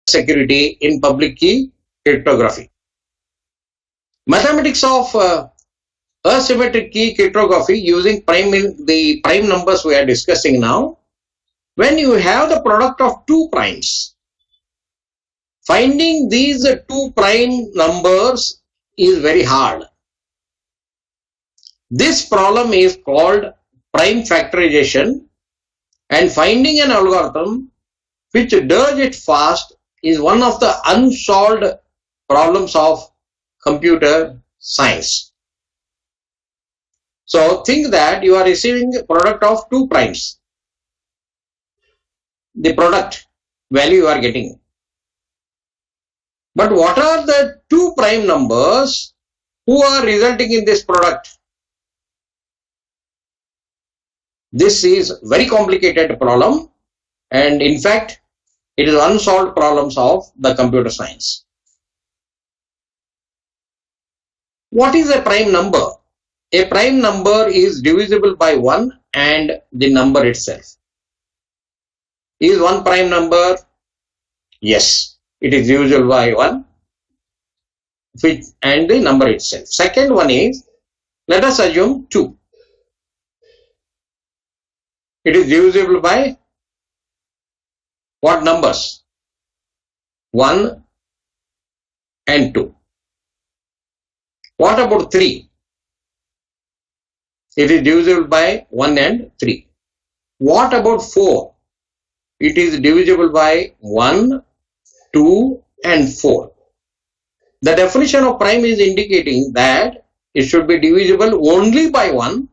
security in public key cryptography. Mathematics of asymmetric key cryptography using the prime numbers we are discussing now. When you have the product of two primes, finding these two prime numbers is very hard. This problem is called prime factorization, and finding an algorithm which does it fast is one of the unsolved problems of computer science. So think that you are receiving a product of two primes. The product value you are getting. But what are the two prime numbers who are resulting in this product? This is very complicated problem, and in fact it is unsolved problems of the computer science. What is a prime number? A prime number is divisible by 1 and the number itself. Is 1 prime number? Yes, it is divisible by 1 and the number itself. Second one is, let us assume 2. It is divisible by what numbers? 1 and 2. What about 3? It is divisible by 1 and 3. What about 4? It is divisible by 1, 2 and 4. The definition of prime is indicating that it should be divisible only by 1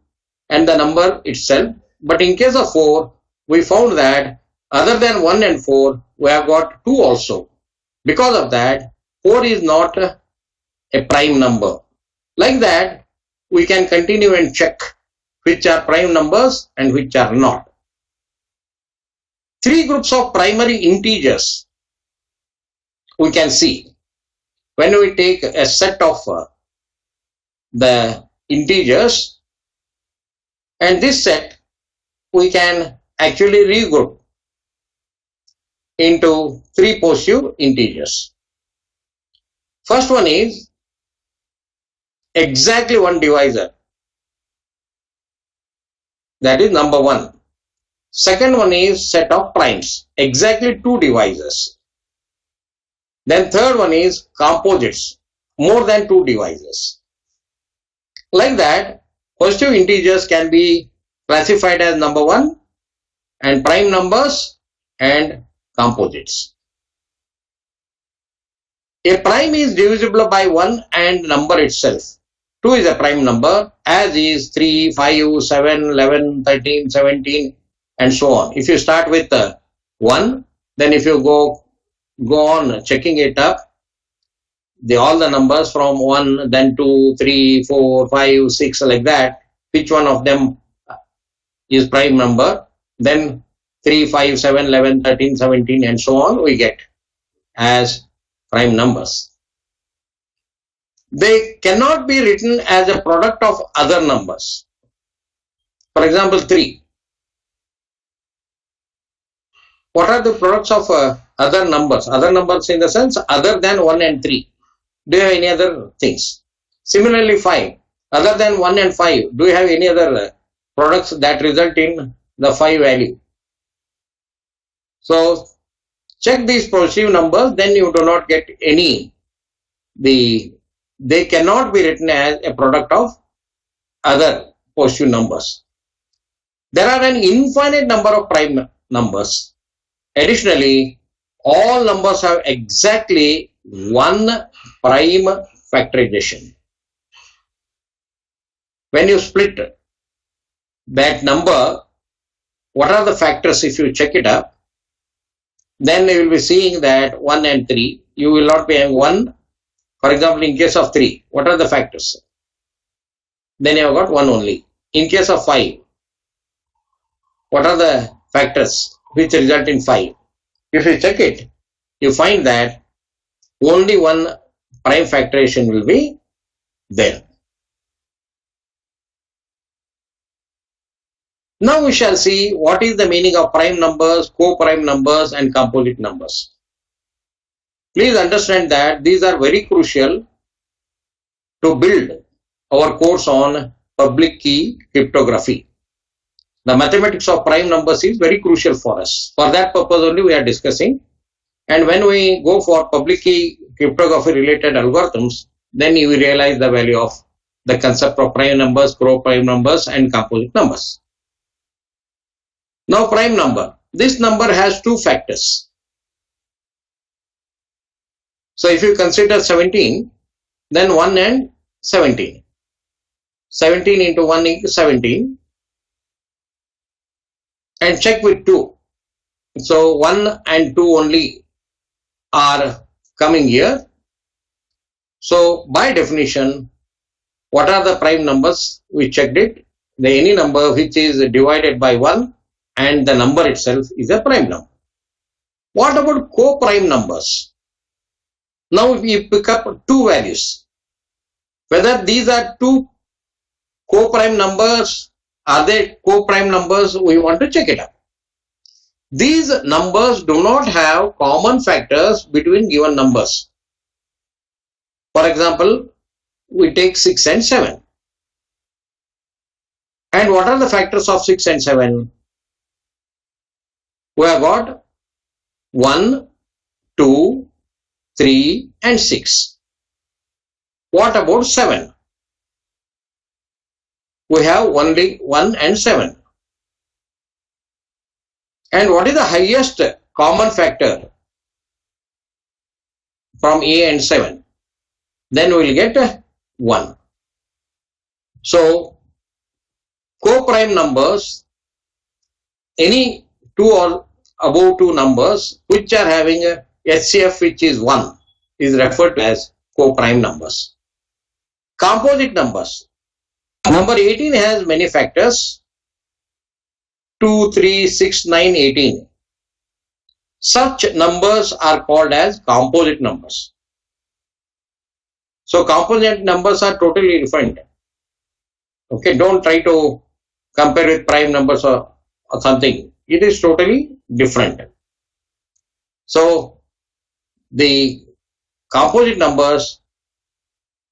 and the number itself. But in case of 4, we found that other than 1 and 4, we have got 2 also. Because of that, 4 is not a prime number. Like that, we can continue and check which are prime numbers and which are not. 3 groups of primary integers we can see. When we take a set of the integers, and this set we can actually regroup into 3 positive integers. First one is exactly one divisor, that is number 1. Second one is set of primes, exactly 2 divisors. Then third one is composites, more than 2 divisors. Like that, positive integers can be classified as number 1 and prime numbers and composites. A prime is divisible by 1 and number itself. 2 is a prime number, as is 3, 5, 7, 11, 13, 17 and so on. If you start with 1, then if you go on checking it up, all the numbers from 1, then 2, 3, 4, 5, 6 like that, which one of them is prime number, then 3, 5, 7, 11, 13, 17 and so on we get as prime numbers. They cannot be written as a product of other numbers. For example, 3. What are the products of other numbers? Other numbers in the sense other than 1 and 3. Do you have any other things? Similarly, 5. Other than 1 and 5, do you have any other products that result in the 5 value? So check these positive numbers, then you do not get any. They cannot be written as a product of other positive numbers. There are an infinite number of prime numbers. Additionally, all numbers have exactly 1 prime factorization. When you split that number, what are the factors if you check it up? Then you will be seeing that 1 and 3, you will not be having 1. For example, in case of 3, what are the factors? Then you have got 1 only. In case of 5, what are the factors which result in 5? If you check it, you find that only 1 prime factorization will be there. Now we shall see what is the meaning of prime numbers, co-prime numbers and composite numbers. Please understand that these are very crucial to build our course on public key cryptography. The mathematics of prime numbers is very crucial for us. For that purpose only we are discussing. And when we go for public key cryptography related algorithms, then you will realize the value of the concept of prime numbers, co-prime numbers and composite numbers. Now prime number. This number has two factors. So if you consider 17, then 1 and 17. 17 into 1 is 17. And check with 2. So 1 and 2 only are coming here. So by definition, what are the prime numbers? We checked it. Any number which is divided by 1 and the number itself is a prime number. What about co-prime numbers? Now we pick up two values. Whether these are two co-prime numbers, are they co-prime numbers? We want to check it out. These numbers do not have common factors between given numbers. For example, we take 6 and 7. And what are the factors of 6 and 7? We have got 1, 2, 3 and 6. What about 7? We have only 1 and 7. And what is the highest common factor from A and 7? Then we will get 1. So, co-prime numbers, any two or above two numbers which are having a HCF which is 1 is referred to as co-prime numbers. Composite numbers. Number 18 has many factors. 2, 3, 6, 9, 18. Such numbers are called as composite numbers. So composite numbers are totally different. Okay, don't try to compare with prime numbers or something. It is totally different. So the composite numbers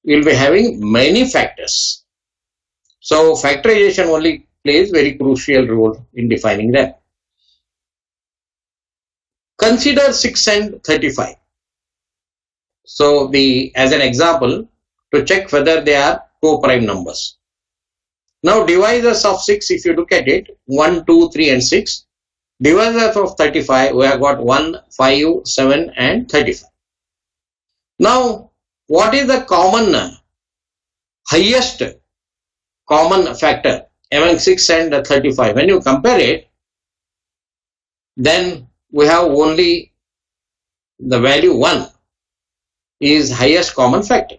will be having many factors. So factorization only plays very crucial role in defining them. Consider 6 and 35. So as an example to check whether they are co-prime numbers. Now divisors of 6, if you look at it, 1, 2, 3 and 6. Divisors of 35, we have got 1, 5, 7 and 35. Now what is the highest common factor among 6 and 35? When you compare it, then we have only the value 1 is highest common factor.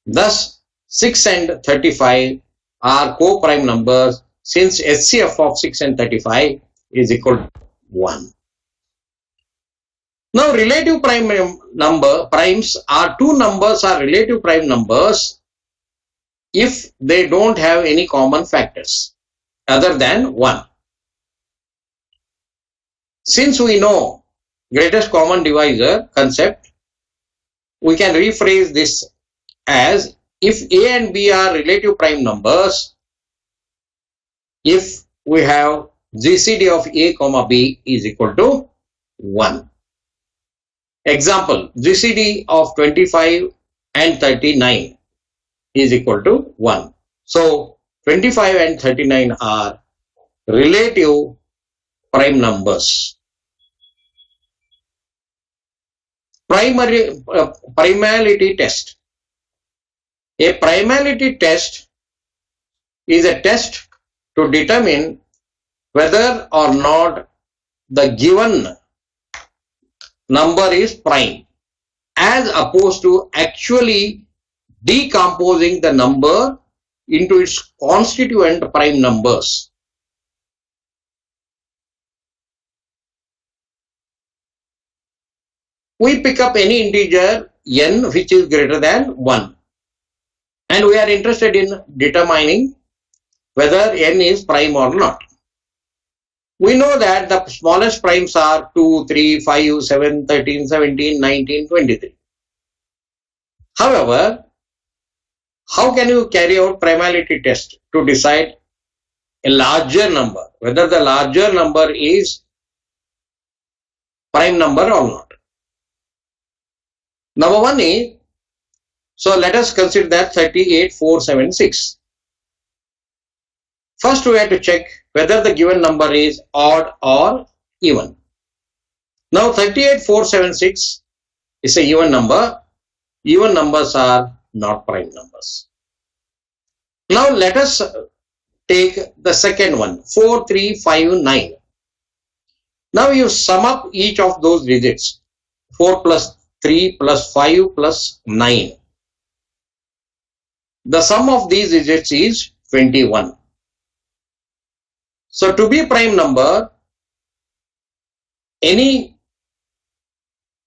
Thus 6 and 35 are co-prime numbers since HCF of 6 and 35 is equal to 1. Now relative primes are two numbers are relative prime numbers if they don't have any common factors other than 1. Since we know greatest common divisor concept, we can rephrase this as if A and B are relative prime numbers, if we have GCD of A comma B is equal to 1. Example, GCD of 25 and 39 is equal to 1. So 25 and 39 are relative prime numbers. Primality test. A primality test is a test to determine whether or not the given number is prime, as opposed to actually decomposing the number into its constituent prime numbers. We pick up any integer n which is greater than 1 and we are interested in determining whether n is prime or not. We know that the smallest primes are 2, 3, 5, 7, 13, 17, 19, 23. However, how can you carry out primality test to decide a larger number, whether the larger number is prime number or not? Number one is, so let us consider that 38476. First we have to check whether the given number is odd or even. Now 38476 is a even number. Even numbers are not prime numbers. Now let us take the second one, 4359. Now you sum up each of those digits, 4 plus 3 plus 5 plus 9. The sum of these digits is 21. So to be prime number, any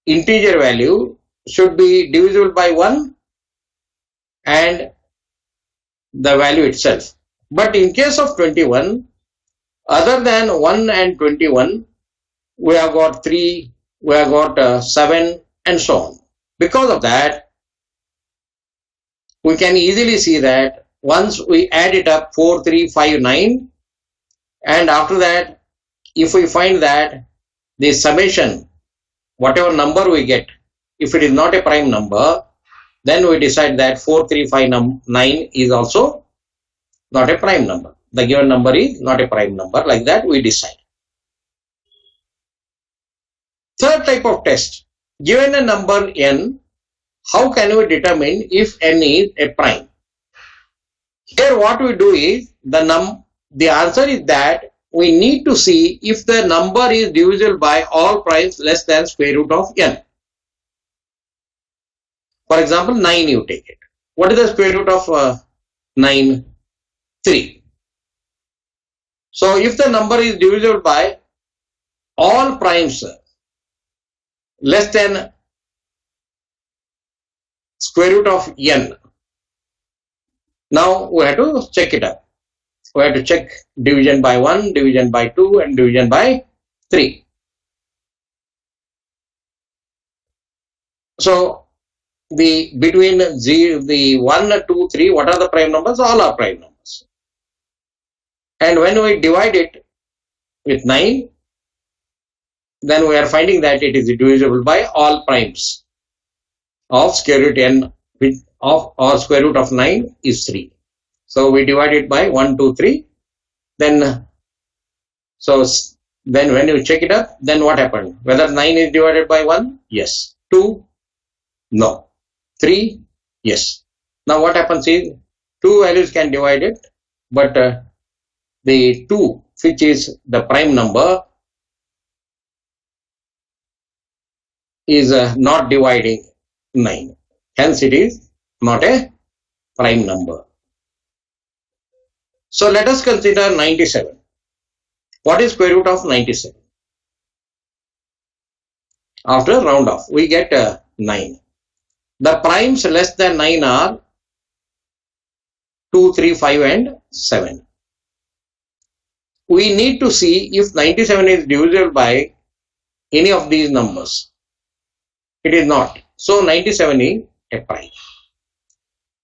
integer value should be divisible by 1 and the value itself. But in case of 21, other than 1 and 21, we have got 3, we have got 7 and so on. Because of that, we can easily see that once we add it up 4, 3, 5, 9, and after that, if we find that the summation, whatever number we get, if it is not a prime number, then we decide that 4, 3, 5, 9 is also not a prime number. The given number is not a prime number. Like that we decide. Third type of test. Given a number n, how can we determine if n is a prime? Here what we do is, the answer is that we need to see if the number is divisible by all primes less than square root of n. For example, 9 you take it. What is the square root of 9? 3. So if the number is divisible by all primes less than square root of n, now we have to check it up. We have to check division by 1, division by 2 and division by 3. So between the 1, 2, 3, what are the prime numbers? All are prime numbers. And when we divide it with 9, then we are finding that it is divisible by all primes of square root n or square root of 9 is 3. So we divide it by 1, 2, 3. Then when you check it up, then what happened? Whether 9 is divided by 1? Yes. 2? No. 3? Yes. Now what happens is, two values can divide it, but the 2, which is the prime number, is not dividing 9. Hence it is not a prime number. So let us consider 97. What is square root of 97? After round off, we get 9. The primes less than 9 are 2, 3, 5 and 7. We need to see if 97 is divisible by any of these numbers. It is not. So 97 is a prime.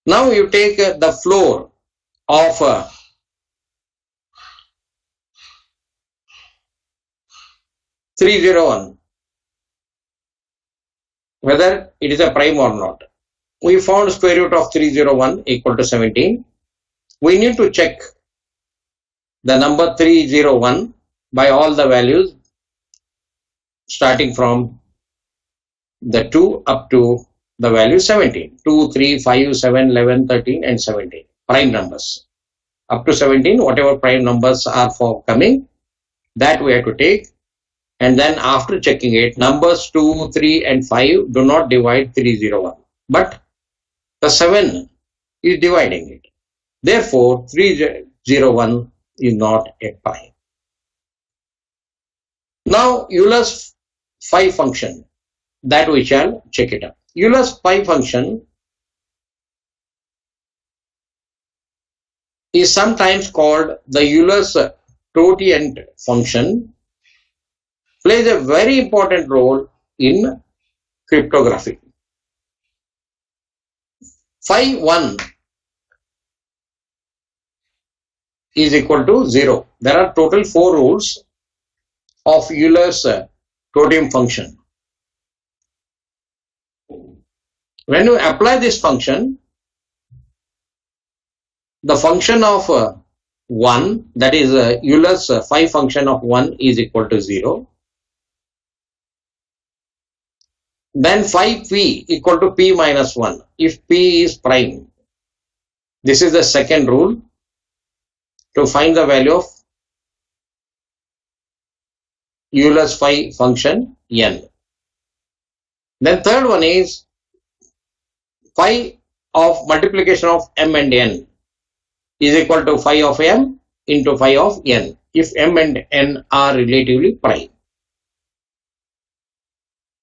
Now you take the floor of 301, whether it is a prime or not. We found square root of 301 equal to 17. We need to check the number 301 by all the values starting from the 2 up to the value 17. 2, 3, 5, 7, 11, 13 and 17. Prime numbers. Up to 17, whatever prime numbers are coming, that we have to take. And then after checking it, numbers 2, 3 and 5 do not divide 301. But the 7 is dividing it. Therefore, 301 is not a prime. Now, Euler's Phi-Function, that we shall check it up. Euler's Phi-Function is sometimes called the Euler's totient function plays a very important role in cryptography. Phi-1 is equal to 0. There are total 4 rules of Euler's totem function. When you apply this function, the function of 1, that is Euler's phi function of 1 is equal to 0. Then phi p equal to p minus 1 if p is prime. This is the second rule to find the value of Euler's phi function n. Then third one is phi of multiplication of m and n is equal to phi of m into phi of n if m and n are relatively prime.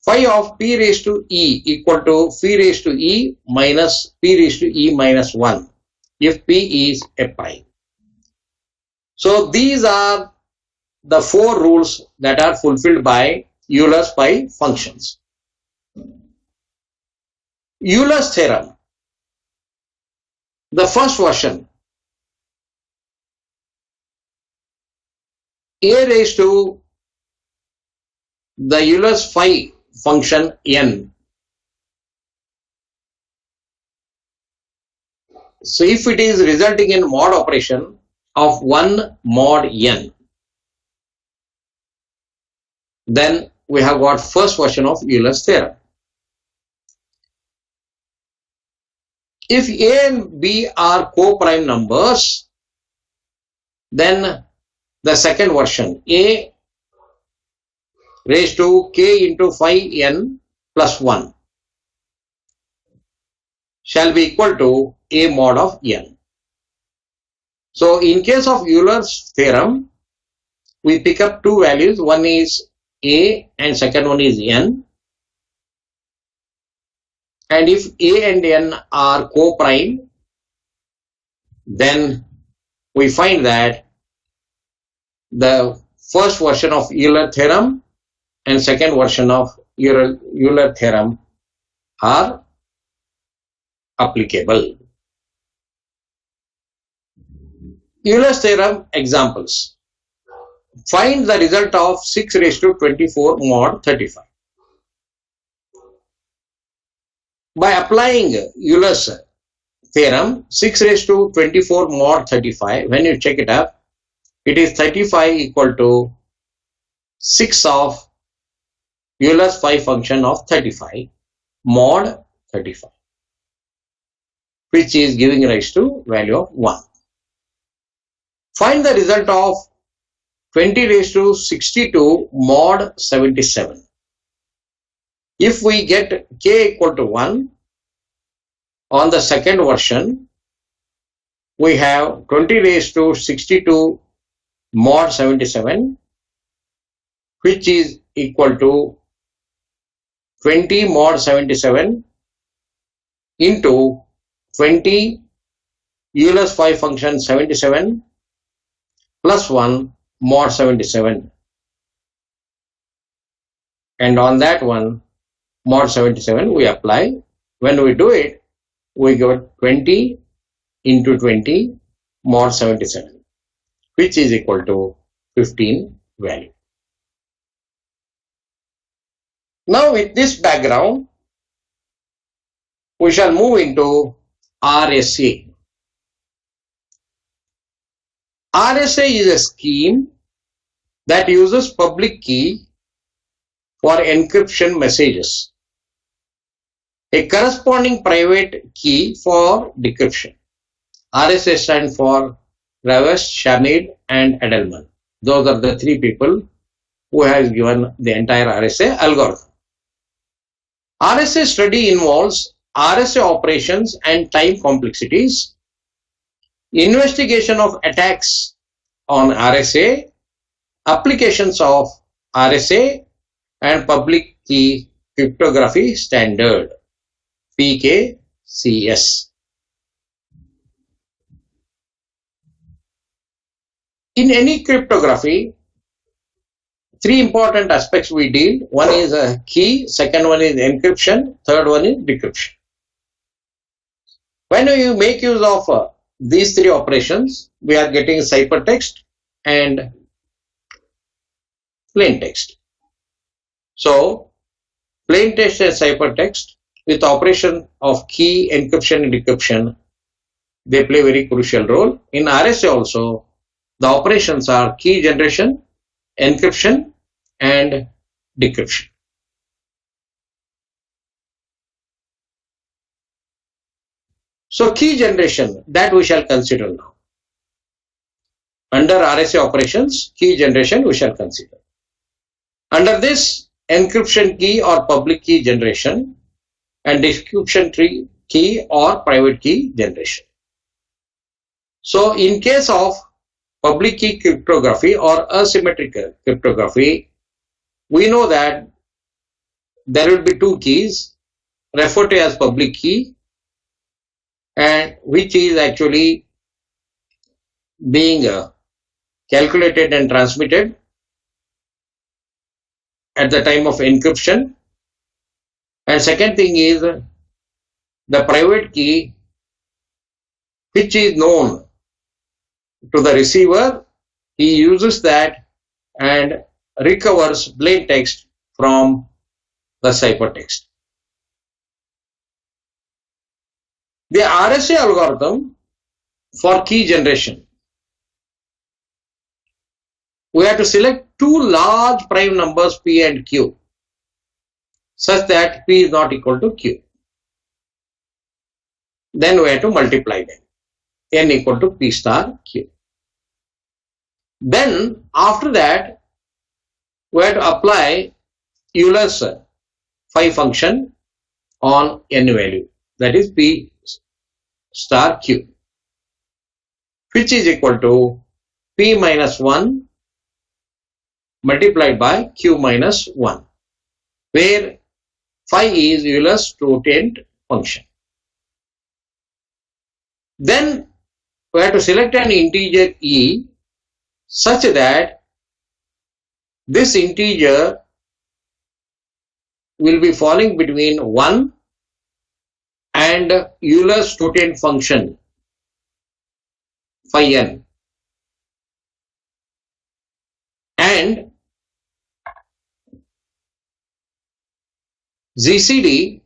Phi of p raised to e equal to phi raised to e minus p raised to e minus 1 if p is a prime. So these are the 4 rules that are fulfilled by Euler's phi functions. Euler's theorem, the first version, a raised to the Euler's phi function n. So if it is resulting in mod operation of 1 mod n, then we have got first version of Euler's theorem. If a and b are co-prime numbers, then the second version, a raised to k into phi n plus 1 shall be equal to a mod of n. So in case of Euler's theorem, we pick up 2 values, one is a and second one is n. And if a and n are co-prime, then we find that the first version of Euler theorem and second version of Euler theorem are applicable. Euler's theorem examples. Find the result of 6 raised to 24 mod 35. By applying Euler's theorem, 6 raised to 24 mod 35, when you check it up, it is 35 equal to 6 of Euler's phi function of 35 mod 35, which is giving rise to value of 1. Find the result of 20 raised to 62 mod 77. If we get k equal to 1, on the second version, we have 20 raised to 62 mod 77, which is equal to 20 mod 77 into 20 Euler's phi function 77 plus 1 mod 77. And on that one, mod 77 we apply. When we do it, we get 20 into 20 mod 77, which is equal to 15 value. Now with this background, we shall move into RSA. RSA is a scheme that uses public key for encryption messages, a corresponding private key for decryption. RSA stands for Revest, Shamid and Edelman. Those are the 3 people who has given the entire RSA algorithm. RSA study involves RSA operations and time complexities, investigation of attacks on RSA, applications of RSA and public key cryptography standard PKCS. In any cryptography, three important aspects we deal. One is a key, second one is encryption, third one is decryption. When you make use of these three operations, we are getting ciphertext and plain text. So, plain text and ciphertext with operation of key, encryption and decryption, they play very crucial role. In RSA also, the operations are key generation, encryption and decryption. So, key generation, that we shall consider now. Under RSA operations, key generation we shall consider. Under this, encryption key or public key generation and decryption key or private key generation. So, in case of public key cryptography or asymmetric cryptography, we know that there will be two keys referred to as public key, and which is actually being calculated and transmitted at the time of encryption. And second thing is the private key, which is known to the receiver. He uses that and recovers plain text from the ciphertext. The RSA algorithm for key generation, we have to select two large prime numbers P and Q such that P is not equal to Q. Then we have to multiply them, N equal to P star Q. Then after that, we have to apply Euler's Phi-Function on N value, that is P star Q, which is equal to P minus 1 multiplied by Q minus 1, where phi is Euler's totient function. Then we have to select an integer e such that this integer will be falling between 1 and Euler's totient function phi n, and GCD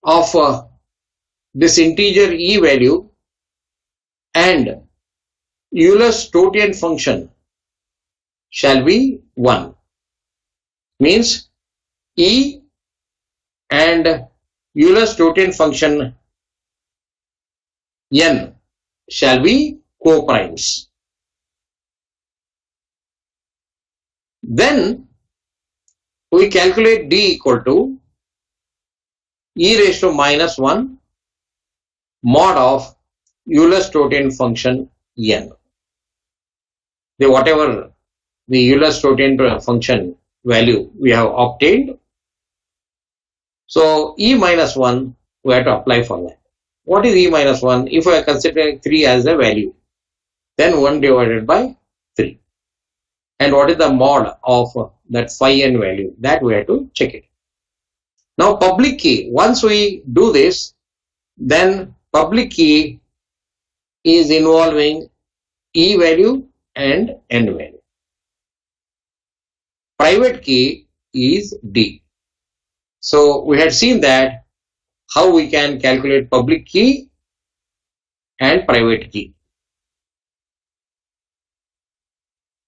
of this integer e value and Euler's totient function shall be 1. Means e and Euler's totient function n shall be co-primes. Then we calculate d equal to e raised to minus 1 mod of Euler's totient function n. Whatever the Euler's totient function value we have obtained, so e minus 1 we have to apply for that. What is e minus 1? If we are considering 3 as a value, then 1 divided by 3. And what is the mod of that phi n value? That we have to check it. Now public key, once we do this, then public key is involving e value and n value. Private key is d. So we had seen that how we can calculate public key and private key.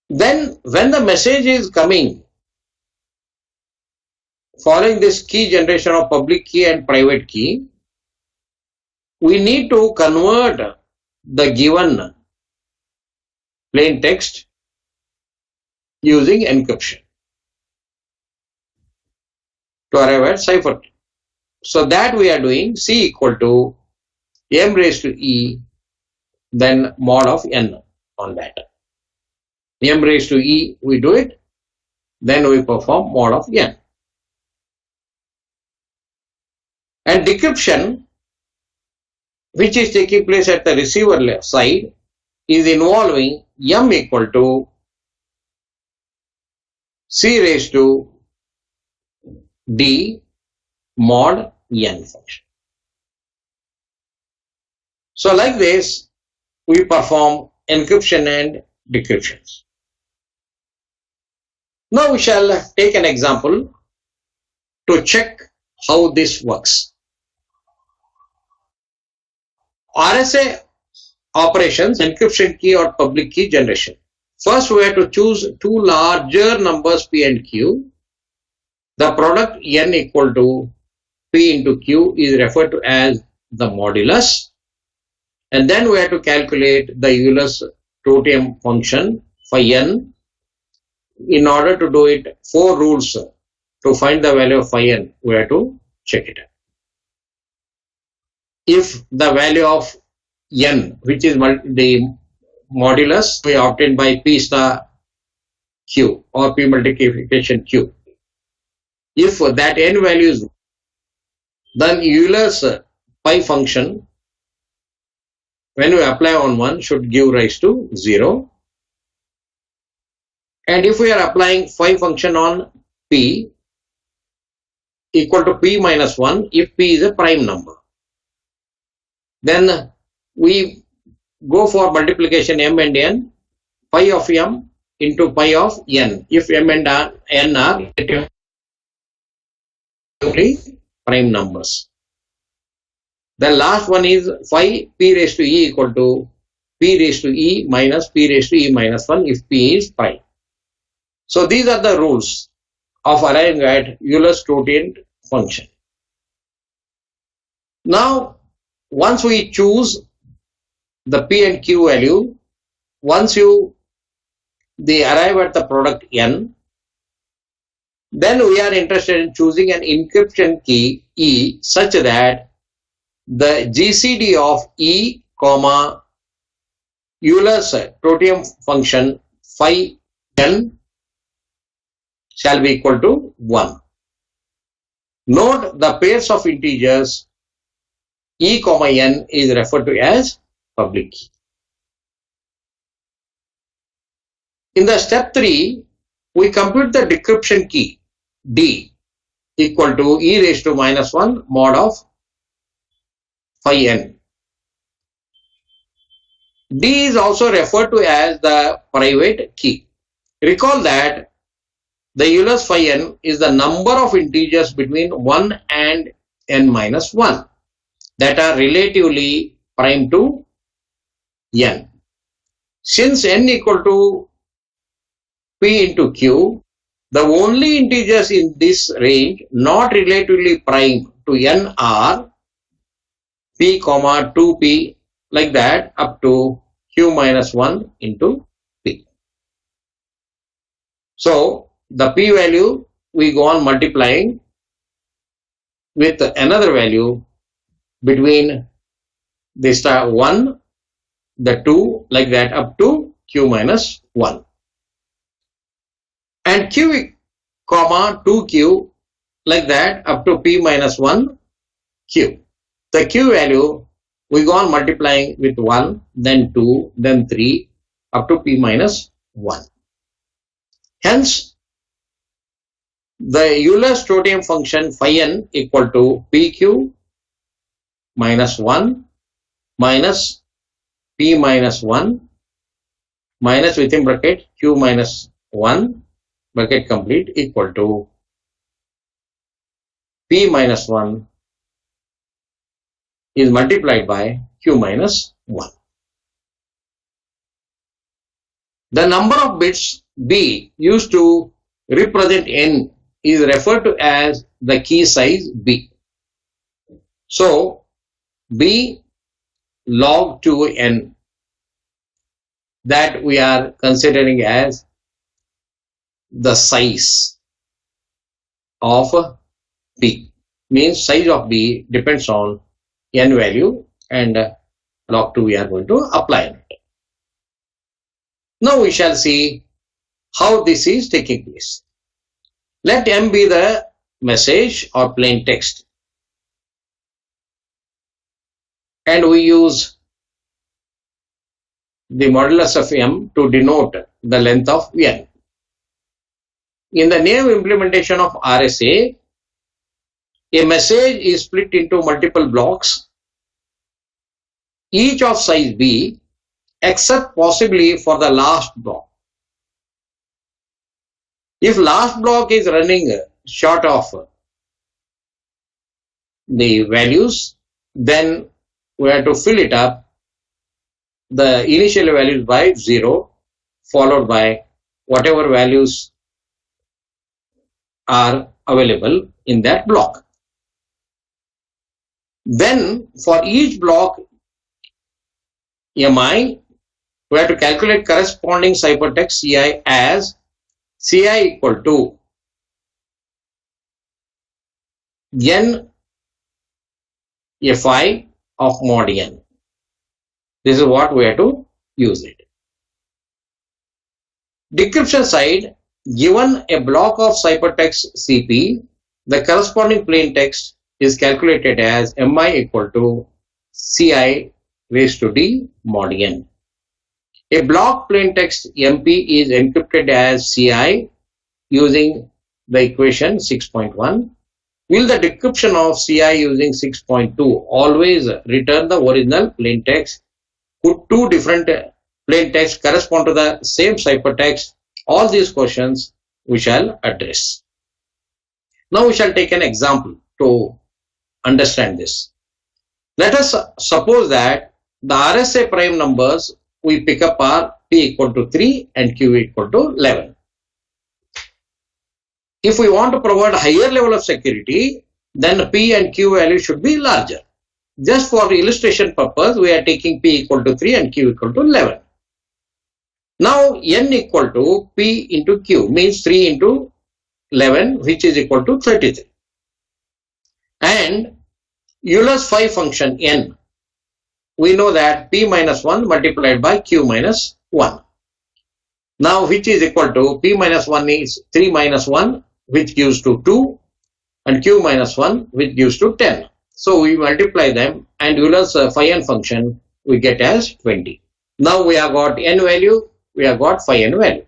Then when the message is coming following this key generation of public key and private key, we need to convert the given plain text using encryption to arrive at cipher. So that we are doing C equal to m raised to e, then mod of n on that. M raised to e, we do it, then we perform mod of n. And decryption, which is taking place at the receiver side, is involving m equal to c raised to d mod n function. So like this, we perform encryption and decryption. Now we shall take an example to check how this works. RSA operations, encryption key or public key generation. First we have to choose two larger numbers p and q. The product n equal to p into q is referred to as the modulus, and then we have to calculate the Euler's totem function phi n. In order to do it, 4 rules to find the value of phi n, we have to check it out. If the value of n, which is the modulus we obtained by p star q or p multiplication q, if that n value is, then Euler's Phi-Function, when we apply on 1, should give rise to 0. And if we are applying Phi-Function on p equal to p minus 1, if p is a prime number, then we go for multiplication m and n, pi of m into pi of n, if m and n are relatively prime numbers. The last one is phi p raised to e equal to p raised to e minus p raised to e minus 1 if p is prime. So these are the rules of arriving at Euler's totem function. Now once we choose the p and q value, once they arrive at the product n, then we are interested in choosing an encryption key E such that the GCD of E, Euler's totem function phi n shall be equal to 1. Note the pairs of integers E, n is referred to as public key. In the step 3, we compute the decryption key D equal to e raised to minus 1 mod of phi n. D is also referred to as the private key. Recall that the Euler's phi n is the number of integers between 1 and n minus 1 that are relatively prime to n. Since n equal to p into q, the only integers in this range not relatively prime to n are p, 2p, like that up to q minus 1 into p. So the p value we go on multiplying with another value between this 1, the 2, like that up to q minus 1. And q, 2q, like that up to p minus 1 q. The q value we go on multiplying with 1, then 2, then 3 up to p minus 1. Hence, the Euler's totem function phi n equal to pq minus 1 minus p minus 1 minus within bracket q minus 1 bracket complete equal to p minus 1 is multiplied by q minus 1. The number of bits b used to represent n is referred to as the key size b. So b log 2n, that we are considering as the size of b, means size of b depends on n value, and log 2 we are going to apply it. Now we shall see how this is taking place. Let m be the message or plain text, and we use the modulus of m to denote the length of n. In the naive implementation of RSA, a message is split into multiple blocks, each of size b, except possibly for the last block. If last block is running short of the values, then we have to fill it up, the initial values by 0, followed by whatever values are available in that block. Then for each block mi, we have to calculate corresponding ciphertext ci as ci equal to n fi of mod n. This is what we have to use it. Decryption side, given a block of ciphertext cp, the corresponding plain text is calculated as mi equal to ci raised to d mod n. A block plain text mp is encrypted as ci using the equation 6.1. Will the decryption of ci using 6.2 always return the original plain text? Could two different plain text correspond to the same ciphertext? All these questions we shall address. Now we shall take an example to understand this. Let us suppose that the RSA prime numbers we pick up are p equal to 3 and q equal to 11. If we want to provide higher level of security, then p and q value should be larger. Just for illustration purpose, we are taking p equal to 3 and q equal to 11. Now n equal to p into q means 3 into 11, which is equal to 33. And Euler's Phi-Function n, we know that p minus 1 multiplied by q minus 1. Now which is equal to p minus 1 is 3 minus 1, which gives to 2, and q minus 1, which gives to 10. So we multiply them, and Euler's phi n function we get as 20. Now we have got n value, we have got phi n value.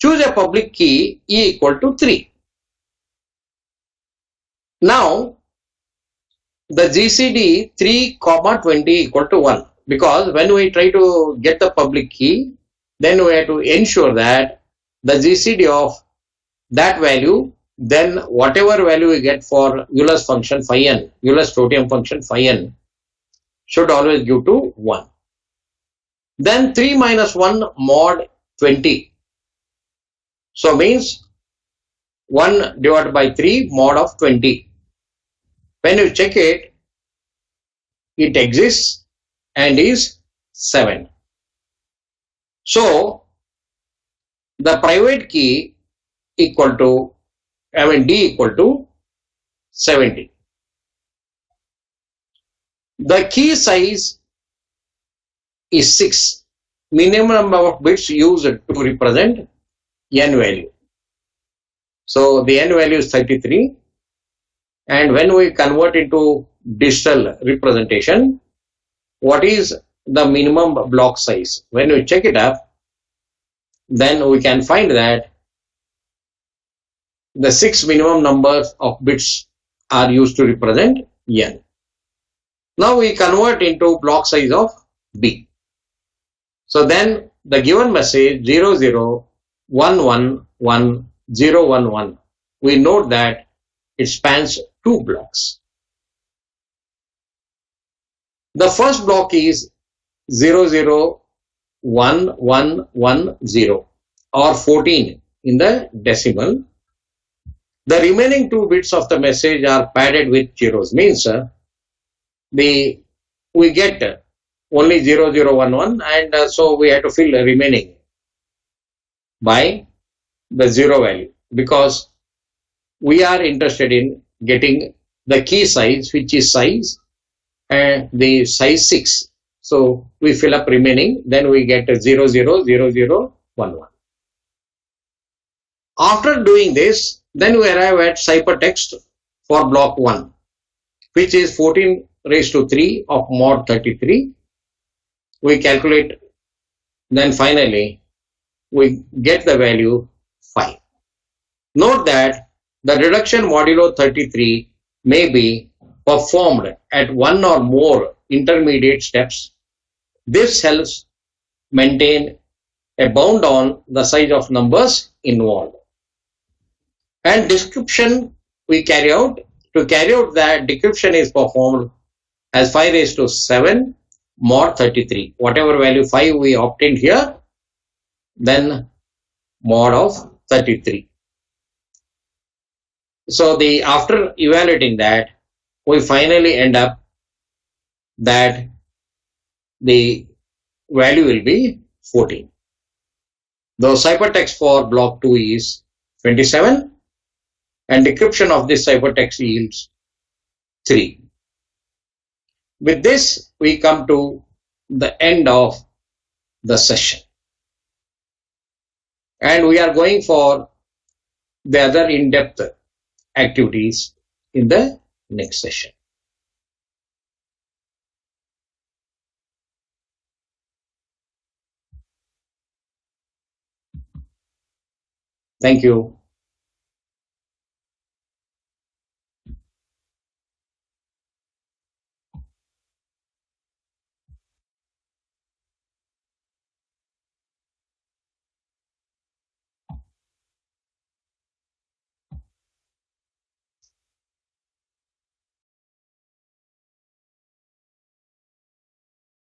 Choose a public key e equal to 3. Now the GCD 3, 20 equal to 1, because when we try to get the public key, then we have to ensure that the GCD of that value, then whatever value we get for Euler's function phi n, Euler's totem function phi n, should always give to 1. Then 3 minus 1 mod 20. So means 1 divided by 3 mod of 20. When you check it, it exists and is 7. So the private key equal to, D equal to 70. The key size is 6. Minimum number of bits used to represent n value. So the n value is 33. And when we convert into digital representation, what is the minimum block size? When we check it up, then we can find that the 6 minimum numbers of bits are used to represent n. Now we convert into block size of b. So then the given message 00111011, we note that it spans 2 blocks. The first block is 001110 or 14 in the decimal. The remaining 2 bits of the message are padded with zeros, means we get only 0011, and so we have to fill the remaining by the 0 value, because we are interested in getting the key size, which is size, and the size 6. So we fill up remaining, then we get 000011. After doing this, then we arrive at ciphertext for block 1, which is 14 raised to 3 of mod 33. We calculate then finally we get the value 5. Note that the reduction modulo 33 may be performed at one or more intermediate steps. This helps maintain a bound on the size of numbers involved. And decryption we carry out. To carry out that, decryption is performed as 5 raised to 7 mod 33. Whatever value 5 we obtained here, then mod of 33. So after evaluating that, we finally end up that the value will be 14. The ciphertext for block 2 is 27 and decryption of this ciphertext yields 3. With this, we come to the end of the session. And we are going for the other in-depth activities in the next session. Thank you.